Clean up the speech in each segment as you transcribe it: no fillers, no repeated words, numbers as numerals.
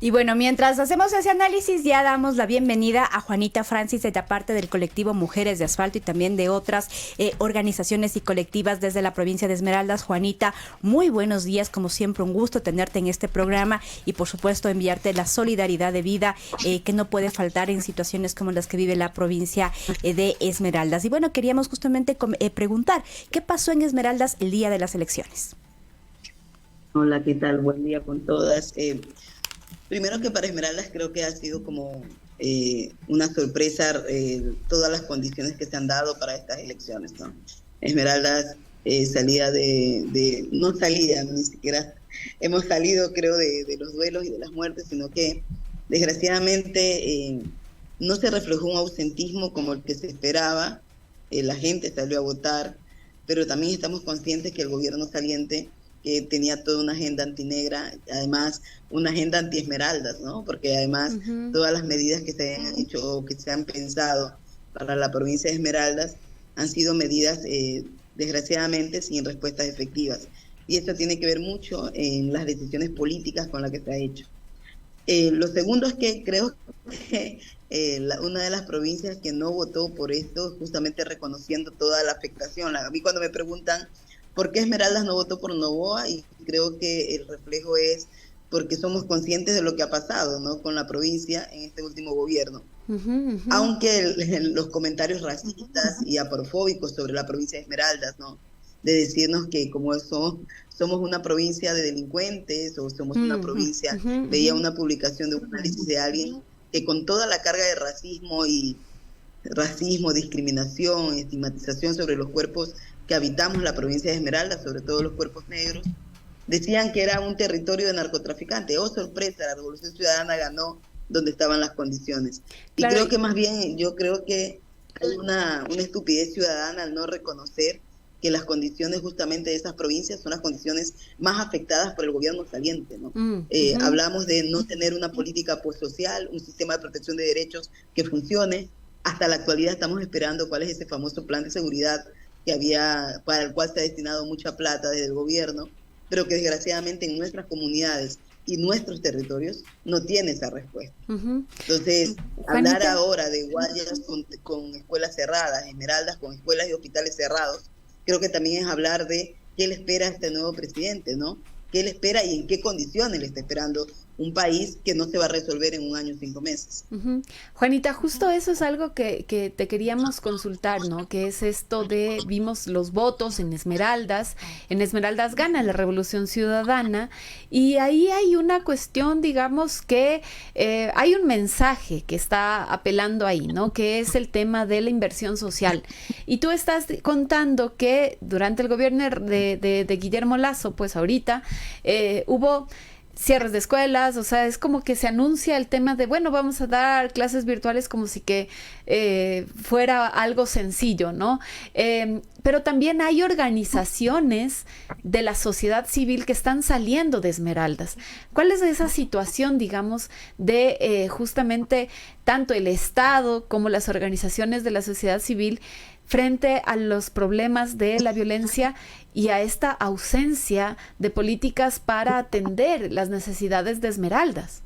Y bueno, mientras hacemos ese análisis, ya damos la bienvenida a Juanita Francis, de parte del colectivo Mujeres de Asfalto y también de otras organizaciones y colectivas desde la provincia de Esmeraldas. Juanita, muy buenos días, como siempre un gusto tenerte en este programa y por supuesto enviarte la solidaridad de vida que no puede faltar en situaciones como las que vive la provincia de Esmeraldas. Y bueno, queríamos justamente preguntar, ¿qué pasó en Esmeraldas el día de las elecciones? Hola, ¿qué tal? Buen día con todas. Primero que para Esmeraldas creo que ha sido como una sorpresa todas las condiciones que se han dado para estas elecciones, ¿no? Esmeraldas salía no salía, ni siquiera hemos salido creo de los duelos y de las muertes, sino que desgraciadamente no se reflejó un ausentismo como el que se esperaba. La gente salió a votar, pero también estamos conscientes que el gobierno saliente que tenía toda una agenda antinegra, además una agenda anti-esmeraldas, ¿no? Porque además todas las medidas que se han hecho o que se han pensado para la provincia de Esmeraldas han sido medidas, desgraciadamente, sin respuestas efectivas. Y esto tiene que ver mucho en las decisiones políticas con las que se ha hecho. Lo segundo es que creo que una de las provincias que no votó por esto, justamente reconociendo toda la afectación. A mí cuando me preguntan ¿por qué Esmeraldas no votó por Noboa? Y creo que el reflejo es porque somos conscientes de lo que ha pasado, ¿no?, con la provincia en este último gobierno. Aunque los comentarios racistas y aporofóbicos sobre la provincia de Esmeraldas, ¿no?, de decirnos que como somos una provincia de delincuentes o somos una provincia, veía una publicación de un análisis de alguien que con toda la carga de racismo, discriminación, estigmatización sobre los cuerpos que habitamos la provincia de Esmeraldas, sobre todo los cuerpos negros, decían que era un territorio de narcotraficantes. Oh, sorpresa, la Revolución Ciudadana ganó donde estaban las condiciones. Claro. Y creo que más bien, yo creo que hay una estupidez ciudadana al no reconocer que las condiciones justamente de esas provincias son las condiciones más afectadas por el gobierno saliente, ¿no? Hablamos de no tener una política social, un sistema de protección de derechos que funcione. Hasta la actualidad estamos esperando cuál es ese famoso plan de seguridad para el cual se ha destinado mucha plata desde el gobierno, pero que desgraciadamente en nuestras comunidades y nuestros territorios no tiene esa respuesta. Entonces, hablar ahora de Guayas con escuelas cerradas, Esmeraldas con escuelas y hospitales cerrados, creo que también es hablar de qué le espera a este nuevo presidente, ¿no? ¿Qué le espera y en qué condiciones le está esperando un país que no se va a resolver en 1 año 5 meses? Juanita, justo eso es algo que te queríamos consultar, ¿no? Que es esto vimos los votos en Esmeraldas gana la Revolución Ciudadana, y ahí hay una cuestión, digamos, que hay un mensaje que está apelando ahí, ¿no? Que es el tema de la inversión social. Y tú estás contando que durante el gobierno de Guillermo Lasso, pues ahorita, hubo cierres de escuelas, o sea, es como que se anuncia el tema de, bueno, vamos a dar clases virtuales como si que fuera algo sencillo, ¿no? Pero también hay organizaciones de la sociedad civil que están saliendo de Esmeraldas. ¿Cuál es esa situación, digamos, de justamente tanto el Estado como las organizaciones de la sociedad civil frente a los problemas de la violencia y a esta ausencia de políticas para atender las necesidades de Esmeraldas?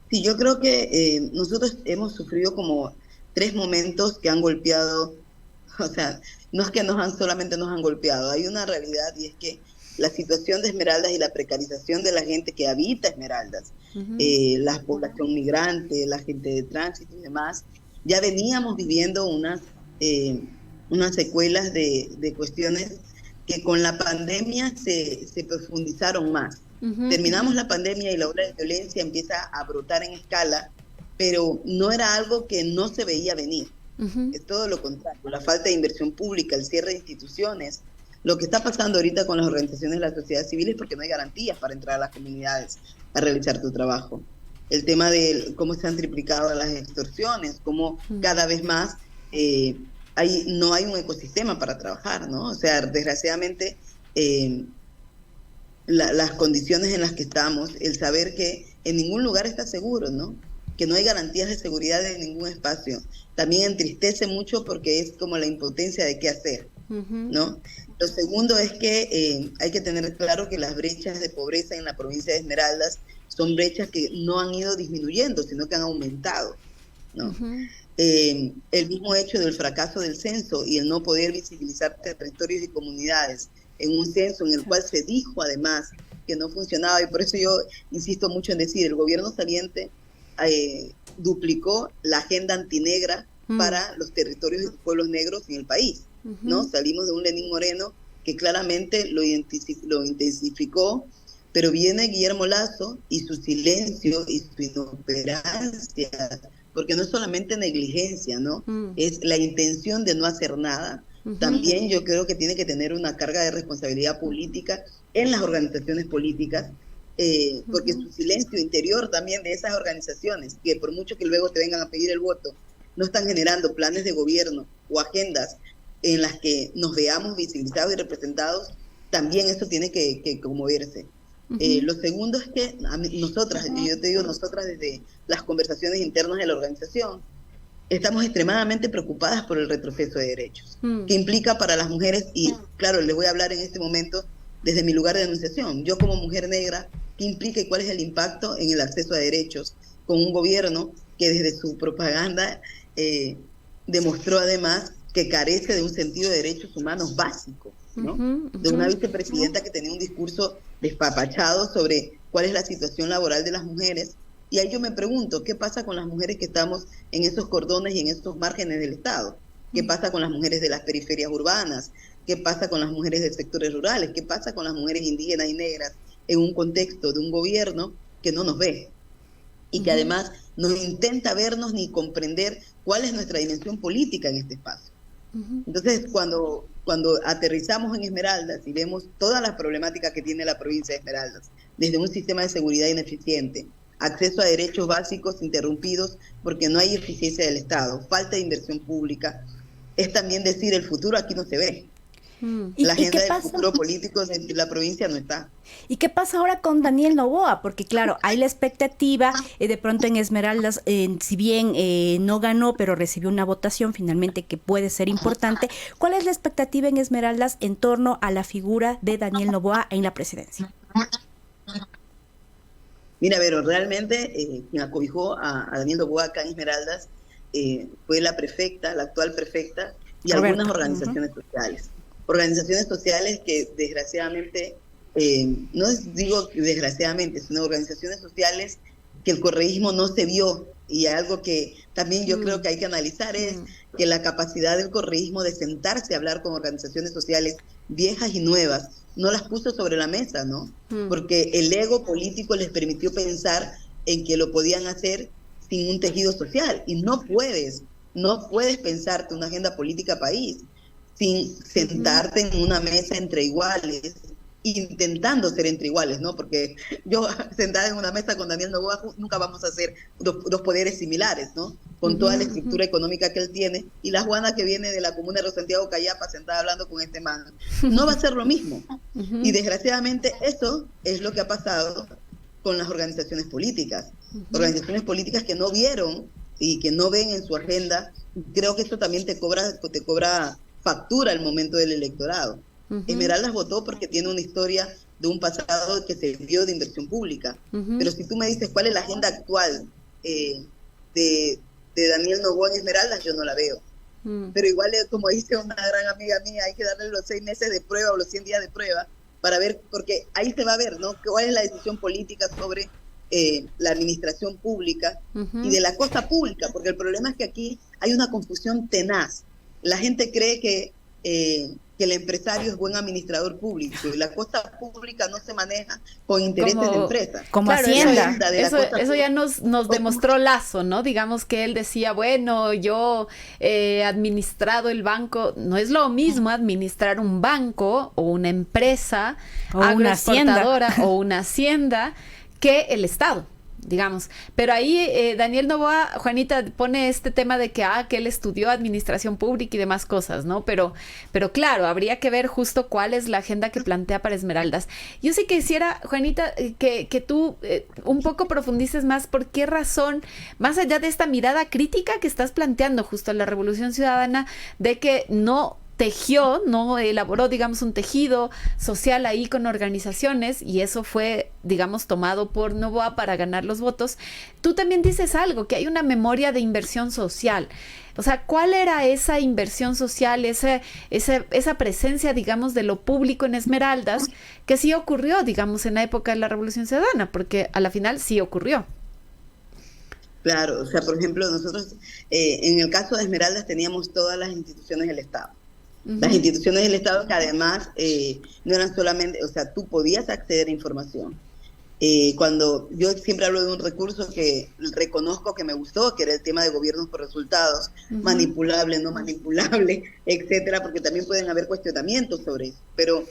Sí, yo creo que nosotros hemos sufrido como 3 momentos que han golpeado, o sea, no es que solamente nos han golpeado, hay una realidad, y es que la situación de Esmeraldas y la precarización de la gente que habita Esmeraldas, la población migrante, la gente de tránsito y demás, ya veníamos viviendo unas secuelas de cuestiones que con la pandemia se profundizaron más. Terminamos la pandemia y la ola de violencia empieza a brotar en escala, pero no era algo que no se veía venir. Es todo lo contrario, la falta de inversión pública, el cierre de instituciones. Lo que está pasando ahorita con las organizaciones de la sociedad civil es porque no hay garantías para entrar a las comunidades a realizar tu trabajo. El tema de cómo se han triplicado las extorsiones, cómo cada vez más no hay un ecosistema para trabajar, ¿no? O sea, desgraciadamente las condiciones en las que estamos, el saber que en ningún lugar está seguro, ¿no? Que no hay garantías de seguridad en ningún espacio, también entristece mucho porque es como la impotencia de qué hacer, ¿no? Lo segundo es que hay que tener claro que las brechas de pobreza en la provincia de Esmeraldas son brechas que no han ido disminuyendo, sino que han aumentado, ¿no? Ujú. El mismo hecho del fracaso del censo y el no poder visibilizar territorios y comunidades en un censo en el cual se dijo además que no funcionaba, y por eso yo insisto mucho en decir, el gobierno saliente duplicó la agenda antinegra para los territorios y los pueblos negros en el país, ¿no? Salimos de un Lenín Moreno que claramente lo intensificó, pero viene Guillermo Lasso y su silencio y su inoperancia, porque no es solamente negligencia, ¿no? Es la intención de no hacer nada. También yo creo que tiene que tener una carga de responsabilidad política en las organizaciones políticas, porque su silencio interior también de esas organizaciones, que por mucho que luego te vengan a pedir el voto, no están generando planes de gobierno o agendas en las que nos veamos visibilizados y representados, también eso tiene que conmoverse. Lo segundo es que nosotras, y yo te digo nosotras desde las conversaciones internas de la organización, estamos extremadamente preocupadas por el retroceso de derechos, que implica para las mujeres, y claro, les voy a hablar en este momento desde mi lugar de denunciación, yo como mujer negra, ¿qué implica y cuál es el impacto en el acceso a derechos con un gobierno que desde su propaganda demostró además que carece de un sentido de derechos humanos básico, ¿no? De una vicepresidenta que tenía un discurso despapachado sobre cuál es la situación laboral de las mujeres. Y ahí yo me pregunto, ¿qué pasa con las mujeres que estamos en esos cordones y en esos márgenes del Estado? ¿Qué pasa con las mujeres de las periferias urbanas? ¿Qué pasa con las mujeres de sectores rurales? ¿Qué pasa con las mujeres indígenas y negras en un contexto de un gobierno que no nos ve? Y que además no intenta vernos ni comprender cuál es nuestra dimensión política en este espacio. Entonces, cuando aterrizamos en Esmeraldas y vemos todas las problemáticas que tiene la provincia de Esmeraldas, desde un sistema de seguridad ineficiente, acceso a derechos básicos interrumpidos porque no hay eficiencia del Estado, falta de inversión pública, es también decir, el futuro aquí no se ve. La agenda del futuro político de la provincia no está. ¿Y qué pasa ahora con Daniel Noboa? Porque claro, hay la expectativa, de pronto en Esmeraldas, si bien no ganó, pero recibió una votación finalmente que puede ser importante. ¿Cuál es la expectativa en Esmeraldas en torno a la figura de Daniel Noboa en la presidencia? Mira, pero realmente quien acobijó a Daniel Noboa acá en Esmeraldas fue la prefecta, la actual prefecta, y Roberto. algunas organizaciones sociales. Organizaciones sociales que desgraciadamente, no digo desgraciadamente, sino organizaciones sociales que el correísmo no se vio, y algo que también yo creo que hay que analizar es que la capacidad del correísmo de sentarse a hablar con organizaciones sociales viejas y nuevas, no las puso sobre la mesa, ¿no? Porque el ego político les permitió pensar en que lo podían hacer sin un tejido social, y no puedes pensarte una agenda política país sin sentarte en una mesa entre iguales, intentando ser entre iguales, ¿no? Porque yo sentada en una mesa con Daniel Noboa nunca vamos a hacer dos poderes similares, ¿no? Con toda la estructura económica que él tiene, y la Juana que viene de la comuna de Santiago Cayapa sentada hablando con este man, no va a ser lo mismo. Y desgraciadamente eso es lo que ha pasado con las organizaciones políticas. Organizaciones políticas que no vieron y que no ven en su agenda. Creo que esto también te cobra factura al momento del electorado. Esmeraldas votó porque tiene una historia de un pasado que se vio de inversión pública. Pero si tú me dices cuál es la agenda actual de Daniel Noboa en Esmeraldas, yo no la veo. Pero igual, como dice una gran amiga mía, hay que darle los 6 meses de prueba o los 100 días de prueba para ver, porque ahí se va a ver, ¿no? Cuál es la decisión política sobre la administración pública y de la cosa pública, porque el problema es que aquí hay una confusión tenaz. La gente cree que el empresario es buen administrador público, y la cosa pública no se maneja con intereses de empresa. Como claro, Hacienda. Eso ya nos demostró Lasso, ¿no? Digamos que él decía, bueno, yo he administrado el banco. No es lo mismo administrar un banco o una empresa o una hacienda o una hacienda que el Estado, digamos. Pero ahí Daniel Noboa, Juanita, pone este tema de que él estudió administración pública y demás cosas, ¿no? Pero claro, habría que ver justo cuál es la agenda que plantea para Esmeraldas. Yo sí quisiera, Juanita, que tú un poco profundices más por qué razón, más allá de esta mirada crítica que estás planteando justo a la Revolución Ciudadana, de que no tejió, ¿no? Elaboró, digamos, un tejido social ahí con organizaciones y eso fue, digamos, tomado por Novoa para ganar los votos. Tú también dices algo, que hay una memoria de inversión social. O sea, ¿cuál era esa inversión social, esa presencia, digamos, de lo público en Esmeraldas, que sí ocurrió, digamos, en la época de la Revolución Ciudadana? Porque a la final sí ocurrió. Claro, o sea, por ejemplo, nosotros en el caso de Esmeraldas teníamos todas las instituciones del Estado. Las instituciones del Estado que además no eran solamente, o sea, tú podías acceder a información. Cuando yo siempre hablo de un recurso que reconozco que me gustó, que era el tema de gobiernos por resultados, manipulable, no manipulable, etcétera, porque también pueden haber cuestionamientos sobre eso. Pero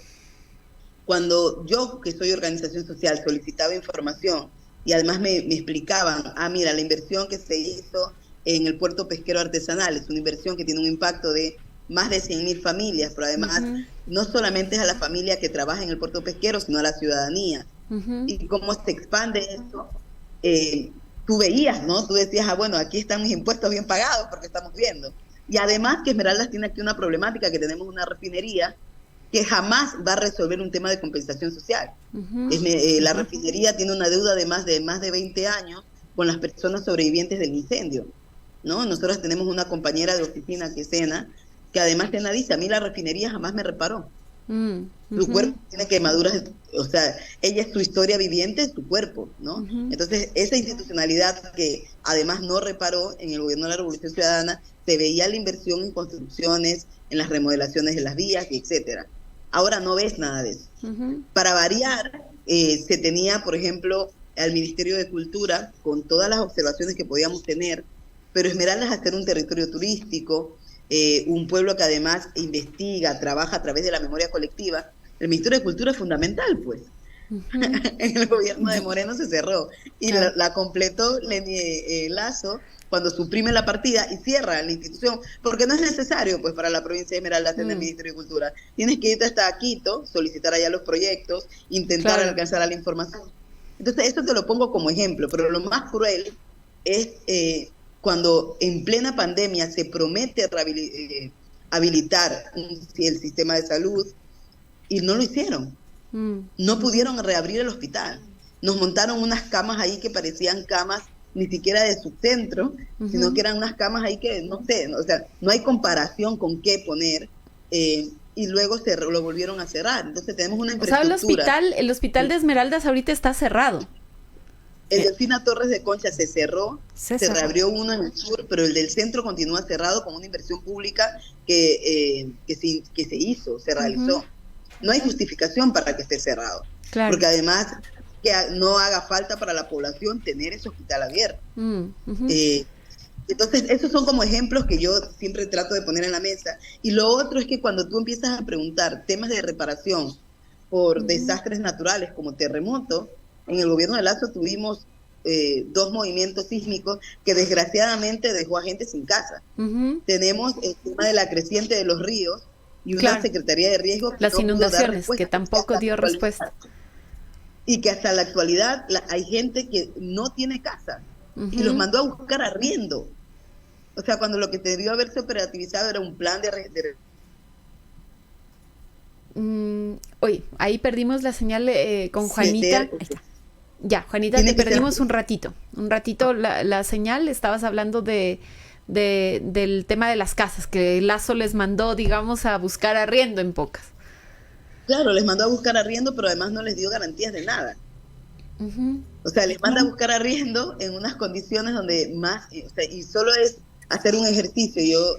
cuando yo, que soy organización social, solicitaba información y además me explicaban, mira, la inversión que se hizo en el puerto pesquero artesanal es una inversión que tiene un impacto de más de 100.000 familias, pero además no solamente es a la familia que trabaja en el puerto pesquero, sino a la ciudadanía. Y cómo se expande eso, tú veías, ¿no? Tú decías, bueno, aquí están mis impuestos bien pagados porque estamos viendo. Y además que Esmeraldas tiene aquí una problemática, que tenemos una refinería que jamás va a resolver un tema de compensación social. La refinería tiene una deuda de más de 20 años con las personas sobrevivientes del incendio, ¿no? Nosotros tenemos una compañera de oficina, que es Sena, que además te dice, a mí la refinería jamás me reparó. Su cuerpo tiene quemaduras, o sea, ella es su historia viviente, es su cuerpo, ¿no? Entonces, esa institucionalidad que además no reparó en el gobierno de la Revolución Ciudadana, se veía la inversión en construcciones, en las remodelaciones de las vías, etcétera. Ahora no ves nada de eso. Para variar, se tenía, por ejemplo, al Ministerio de Cultura, con todas las observaciones que podíamos tener, pero Esmeraldas al ser un territorio turístico, un pueblo que además investiga, trabaja a través de la memoria colectiva, el Ministerio de Cultura es fundamental, pues. En el gobierno de Moreno se cerró y la completó Leni Lazo cuando suprime la partida y cierra la institución, porque no es necesario, pues, para la provincia de Esmeraldas tener el Ministerio de Cultura. Tienes que irte hasta Quito, solicitar allá los proyectos, intentar alcanzar a la información. Entonces, eso te lo pongo como ejemplo, pero lo más cruel es cuando en plena pandemia se promete habilitar el sistema de salud y no lo hicieron. No pudieron reabrir el hospital. Nos montaron unas camas ahí que parecían camas ni siquiera de subcentro, sino que eran unas camas ahí que, no sé, o sea, no hay comparación con qué poner, y luego lo volvieron a cerrar. Entonces tenemos una infraestructura. O sea, el hospital de Esmeraldas ahorita está cerrado. El Delfina Torres de Concha se cerró, se reabrió uno en el sur, pero el del centro continúa cerrado con una inversión pública que se hizo, se realizó. No hay justificación para que esté cerrado, porque además que no haga falta para la población tener ese hospital abierto. Entonces, esos son como ejemplos que yo siempre trato de poner en la mesa. Y lo otro es que cuando tú empiezas a preguntar temas de reparación por desastres naturales como terremotos, en el gobierno de Lazo tuvimos 2 movimientos sísmicos que desgraciadamente dejó a gente sin casa. Tenemos el tema de la creciente de los ríos y una Secretaría de Riesgo que las inundaciones, que tampoco dio respuesta. Y que hasta la actualidad hay gente que no tiene casa y los mandó a buscar arriendo. O sea, cuando lo que debió haberse operativizado era un plan de Oye, ahí perdimos la señal con Juanita. Ya, Juanita, te perdimos un ratito la señal. Estabas hablando del tema de las casas, que Lazo les mandó, digamos, a buscar arriendo en pocas. Claro, les mandó a buscar arriendo, pero además no les dio garantías de nada. O sea, les manda a buscar arriendo en unas condiciones donde más, o sea, y solo es hacer un ejercicio, yo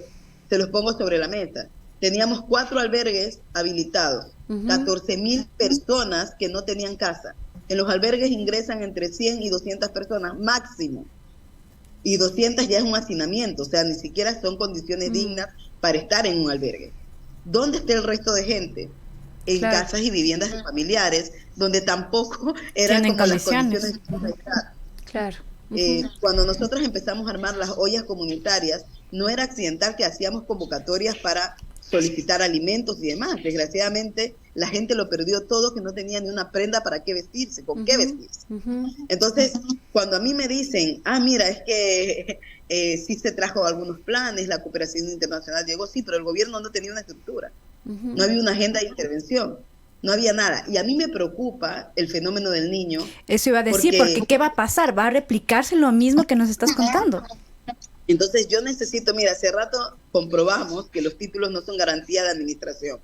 se los pongo sobre la mesa. Teníamos 4 albergues habilitados, 14.000 personas que no tenían casa. En los albergues ingresan entre 100 y 200 personas máximo. Y 200 ya es un hacinamiento, o sea, ni siquiera son condiciones dignas para estar en un albergue. ¿Dónde está el resto de gente? En casas y viviendas de familiares, donde tampoco eran como las condiciones. Claro. Cuando nosotros empezamos a armar las ollas comunitarias, no era accidental que hacíamos convocatorias para solicitar alimentos y demás. Desgraciadamente, la gente lo perdió todo, que no tenía ni una prenda para qué vestirse, con qué vestirse. Entonces, cuando a mí me dicen, mira, es que sí se trajo algunos planes, la cooperación internacional llegó, sí, pero el gobierno no tenía una estructura, no había una agenda de intervención, no había nada. Y a mí me preocupa el fenómeno del niño. Eso iba a decir, porque ¿qué va a pasar? ¿Va a replicarse lo mismo que nos estás contando? Entonces yo necesito, mira, hace rato comprobamos que los títulos no son garantía de administración,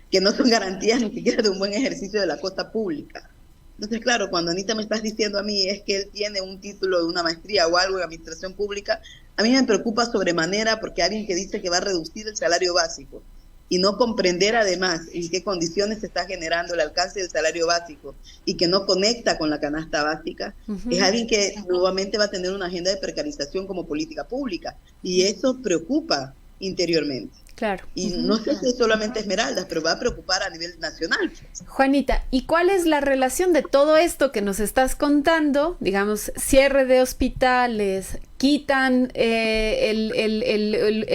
que no son garantías ni siquiera de un buen ejercicio de la cosa pública. Entonces, claro, cuando Anita me estás diciendo a mí es que él tiene un título de una maestría o algo en administración pública, a mí me preocupa sobremanera porque alguien que dice que va a reducir el salario básico y no comprender además en qué condiciones se está generando el alcance del salario básico y que no conecta con la canasta básica, es alguien que nuevamente va a tener una agenda de precarización como política pública y eso preocupa interiormente. Claro. Y no sé si es solamente Esmeraldas, pero va a preocupar a nivel nacional. Juanita, ¿y cuál es la relación de todo esto que nos estás contando? Digamos, cierre de hospitales, quitan el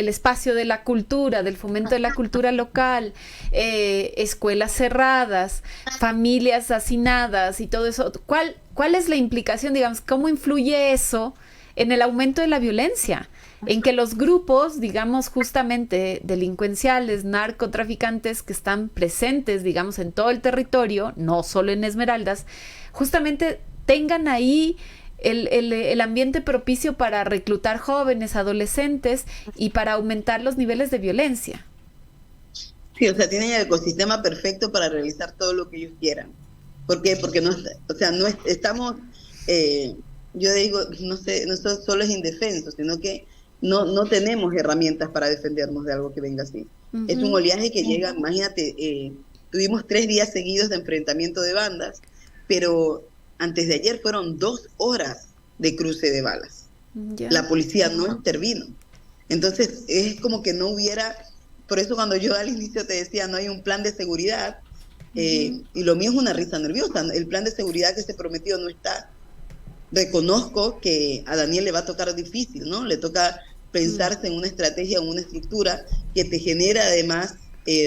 espacio de la cultura, del fomento de la cultura local, escuelas cerradas, familias hacinadas y todo eso. ¿Cuál es la implicación, digamos, cómo influye eso en el aumento de la violencia? En que los grupos, digamos, justamente delincuenciales, narcotraficantes que están presentes, digamos, en todo el territorio, no solo en Esmeraldas, justamente tengan ahí el ambiente propicio para reclutar jóvenes, adolescentes y para aumentar los niveles de violencia. Sí, o sea, tienen el ecosistema perfecto para realizar todo lo que ellos quieran. ¿Por qué? Porque no, o sea, no estamos, yo digo, no sé, no solo es indefenso, sino que no tenemos herramientas para defendernos de algo que venga así. Es un oleaje que llega, imagínate, tuvimos 3 días seguidos de enfrentamiento de bandas, pero antes de ayer fueron 2 horas de cruce de balas. La policía no intervino. Entonces es como que no hubiera, por eso cuando yo al inicio te decía no hay un plan de seguridad, y lo mío es una risa nerviosa, el plan de seguridad que se prometió no está. Reconozco que a Daniel le va a tocar difícil, ¿no? Le toca pensarse en una estrategia, en una estructura que te genera además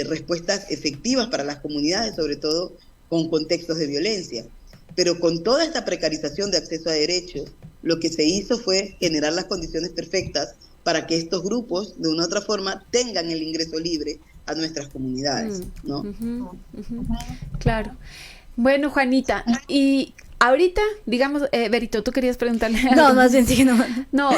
respuestas efectivas para las comunidades, sobre todo con contextos de violencia. Pero con toda esta precarización de acceso a derechos, lo que se hizo fue generar las condiciones perfectas para que estos grupos, de una u otra forma, tengan el ingreso libre a nuestras comunidades, ¿no? Claro. Bueno, Juanita, y ahorita, digamos, Berito, tú querías preguntarle algo. No, más bien sí, no. No,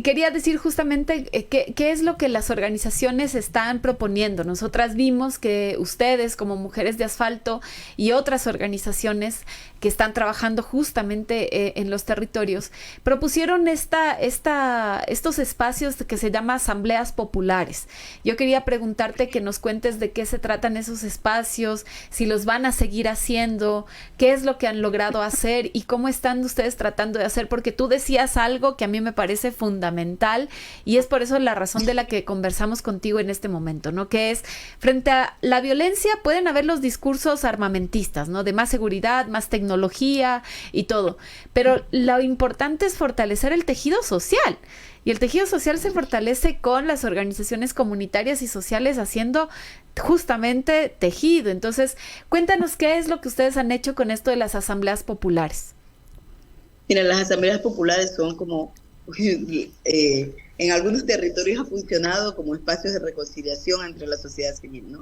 quería decir justamente qué es lo que las organizaciones están proponiendo. Nosotras vimos que ustedes, como Mujeres de Asfalto y otras organizaciones que están trabajando justamente en los territorios, propusieron estos espacios que se llaman asambleas populares. Yo quería preguntarte que nos cuentes de qué se tratan esos espacios, si los van a seguir haciendo, qué es lo que han logrado hacer y cómo están ustedes tratando de hacer, porque tú decías algo que a mí me parece fundamental y es por eso la razón de la que conversamos contigo en este momento, ¿no? Que es, frente a la violencia pueden haber los discursos armamentistas, ¿no? De más seguridad, más tecnología y todo, pero lo importante es fortalecer el tejido social. Y el tejido social se fortalece con las organizaciones comunitarias y sociales haciendo justamente tejido. Entonces, cuéntanos qué es lo que ustedes han hecho con esto de las asambleas populares. Mira, las asambleas populares son como, en algunos territorios ha funcionado como espacios de reconciliación entre la sociedad civil, ¿no?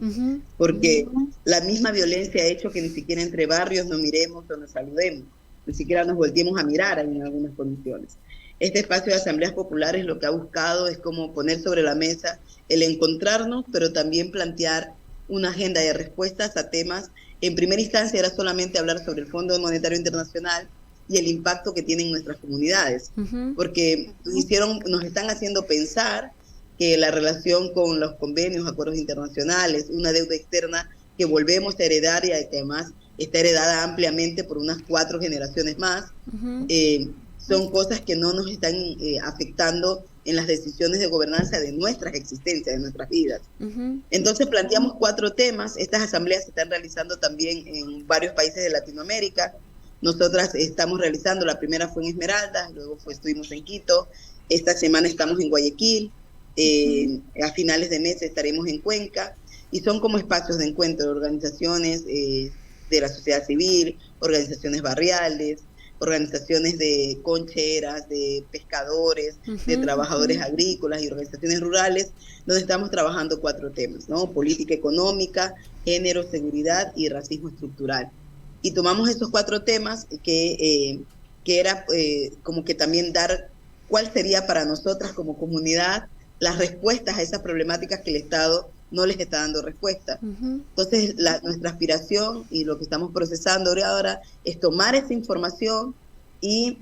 Porque la misma violencia ha hecho que ni siquiera entre barrios nos miremos o nos saludemos, ni siquiera nos volteemos a mirar en algunas condiciones. Este espacio de asambleas populares lo que ha buscado es como poner sobre la mesa el encontrarnos, pero también plantear una agenda de respuestas a temas. En primera instancia era solamente hablar sobre el Fondo Monetario Internacional y el impacto que tienen nuestras comunidades, porque nos están haciendo pensar que la relación con los convenios, acuerdos internacionales, una deuda externa que volvemos a heredar y que además está heredada ampliamente por unas 4 generaciones más, son cosas que no nos están afectando en las decisiones de gobernanza de nuestras existencias, de nuestras vidas. Entonces planteamos 4 temas. Estas asambleas se están realizando también en varios países de Latinoamérica. Nosotras estamos realizando, la primera fue en Esmeraldas, luego estuvimos en Quito, esta semana estamos en Guayaquil, a finales de mes estaremos en Cuenca, y son como espacios de encuentro de organizaciones de la sociedad civil, organizaciones barriales, organizaciones de concheras, de pescadores, de trabajadores agrícolas y organizaciones rurales, donde estamos trabajando 4 temas, ¿no? Política económica, género, seguridad y racismo estructural. Y tomamos esos 4 temas que era como que también dar cuál sería para nosotras como comunidad las respuestas a esas problemáticas que el Estado no les está dando respuesta. Entonces, nuestra aspiración y lo que estamos procesando ahora es tomar esa información y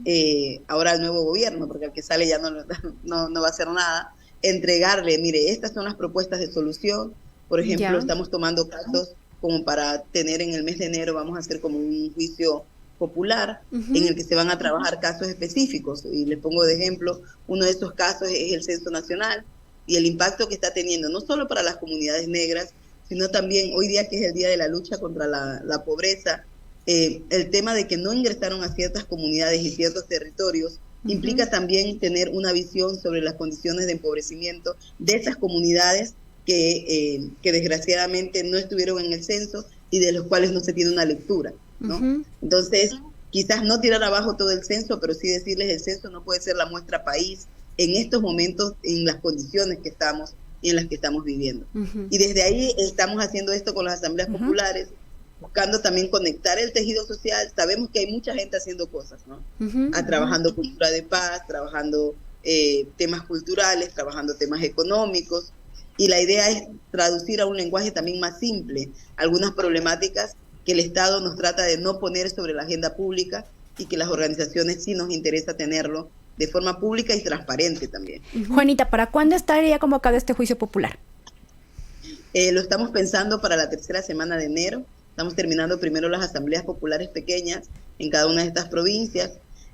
ahora al nuevo gobierno, porque el que sale ya no va a hacer nada, entregarle, mire, estas son las propuestas de solución. Por ejemplo, estamos tomando casos como para tener en el mes de enero, vamos a hacer como un juicio popular en el que se van a trabajar casos específicos. Y les pongo de ejemplo, uno de esos casos es el Censo Nacional y el impacto que está teniendo, no solo para las comunidades negras, sino también hoy día, que es el Día de la Lucha contra la Pobreza, el tema de que no ingresaron a ciertas comunidades y ciertos territorios implica también tener una visión sobre las condiciones de empobrecimiento de esas comunidades que desgraciadamente no estuvieron en el censo y de los cuales no se tiene una lectura, ¿no? Entonces, quizás no tirar abajo todo el censo, pero sí decirles el censo no puede ser la muestra país en estos momentos, en las condiciones que estamos y en las que estamos viviendo. Y desde ahí estamos haciendo esto con las asambleas populares, buscando también conectar el tejido social. Sabemos que hay mucha gente haciendo cosas, ¿no? Trabajando cultura de paz, trabajando temas culturales, trabajando temas económicos, y la idea es traducir a un lenguaje también más simple algunas problemáticas que el Estado nos trata de no poner sobre la agenda pública y que las organizaciones sí nos interesa tenerlo de forma pública y transparente también. Juanita, ¿para cuándo estaría convocado este juicio popular? Lo estamos pensando para la 3ª semana de enero. Estamos terminando primero las asambleas populares pequeñas en cada una de estas provincias,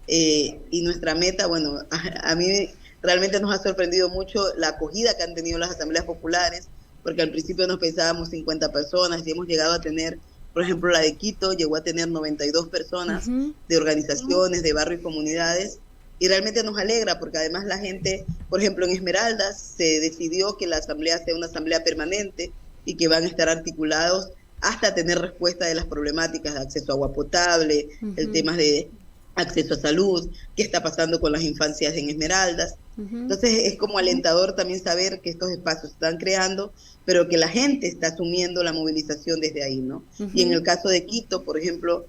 y nuestra meta, bueno, a mí realmente nos ha sorprendido mucho la acogida que han tenido las asambleas populares, porque al principio nos pensábamos 50 personas y hemos llegado a tener, por ejemplo, la de Quito llegó a tener 92 personas de organizaciones, de barrios y comunidades, y realmente nos alegra porque además la gente, por ejemplo, en Esmeraldas se decidió que la asamblea sea una asamblea permanente y que van a estar articulados hasta tener respuesta de las problemáticas de acceso a agua potable, el tema de acceso a salud, qué está pasando con las infancias en Esmeraldas. Entonces es como alentador también saber que estos espacios se están creando, pero que la gente está asumiendo la movilización desde ahí, ¿no? Y en el caso de Quito, por ejemplo,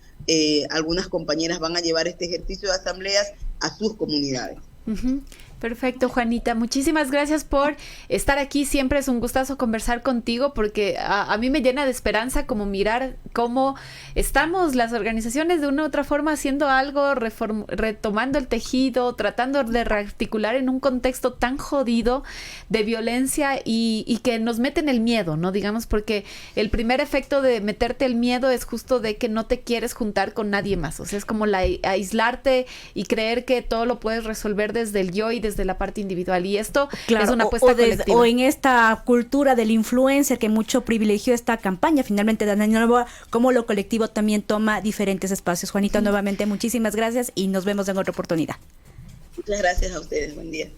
algunas compañeras van a llevar este ejercicio de asambleas a sus comunidades. Perfecto, Juanita. Muchísimas gracias por estar aquí. Siempre es un gustazo conversar contigo porque a mí me llena de esperanza como mirar cómo estamos las organizaciones de una u otra forma haciendo algo, retomando el tejido, tratando de rearticular en un contexto tan jodido de violencia y que nos meten el miedo, ¿no? Digamos, porque el primer efecto de meterte el miedo es justo de que no te quieres juntar con nadie más. O sea, es como aislarte y creer que todo lo puedes resolver desde el yo y desde la parte individual, y esto es una apuesta colectiva. O en esta cultura del influencer que mucho privilegió esta campaña, finalmente Daniel Noboa, como lo colectivo también toma diferentes espacios. Juanita, nuevamente muchísimas gracias y nos vemos en otra oportunidad. Muchas gracias a ustedes, buen día.